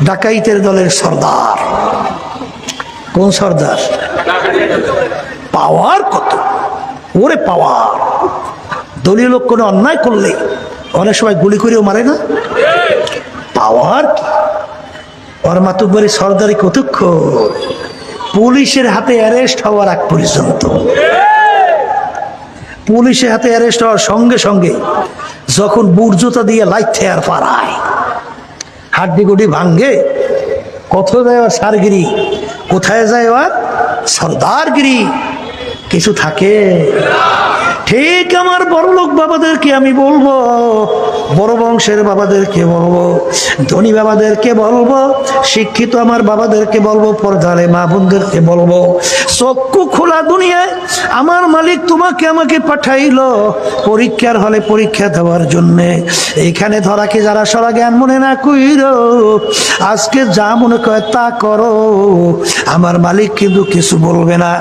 ডাকাইতের দলের সর্দার। কোন সর্দার? পাওয়ার কত ওরে পাওয়ার। দলীয় লোক কোনো অন্যায় করলে অনেক সময় গুলি করেও মারে না। পাওয়ার কি ওর মাতুব্বরি সর্দারি কতক্ষ পুলিশের হাতে অ্যারেস্ট হওয়ার আগ পর্যন্ত। পুলিশের হাতে অ্যারেস্ট হওয়ার সঙ্গে সঙ্গে যখন বুট জুতা দিয়ে লাইতে আর পাড়ায় হাড্ডি গুডি ভাঙ্গে, কোথায় যায় ওর সারগিরি, কোথায় যায় ওর সর্দারগিরি, কিছু থাকে? ঠিক আমার বড় লোক বাবাদেরকে আমি বলবো, বড় বংশের বাবাদেরকে বলবো, ধনী বাবাদেরকে বলবো, শিক্ষিত আমার বাবাদেরকে বলবো, পর্দারে মা বোনদেরকে বলবো, চক্ষু খোলা দুনিয়ায় আমার মালিক তোমাকে আমাকে পাঠাইলো পরীক্ষার হলে পরীক্ষা দেওয়ার জন্যে। এইখানে ধরাকে যারা সরা জ্ঞান মনে না কইরো, আজকে যা মনে করে তা করো, আমার মালিক কিন্তু কিছু বলবে না।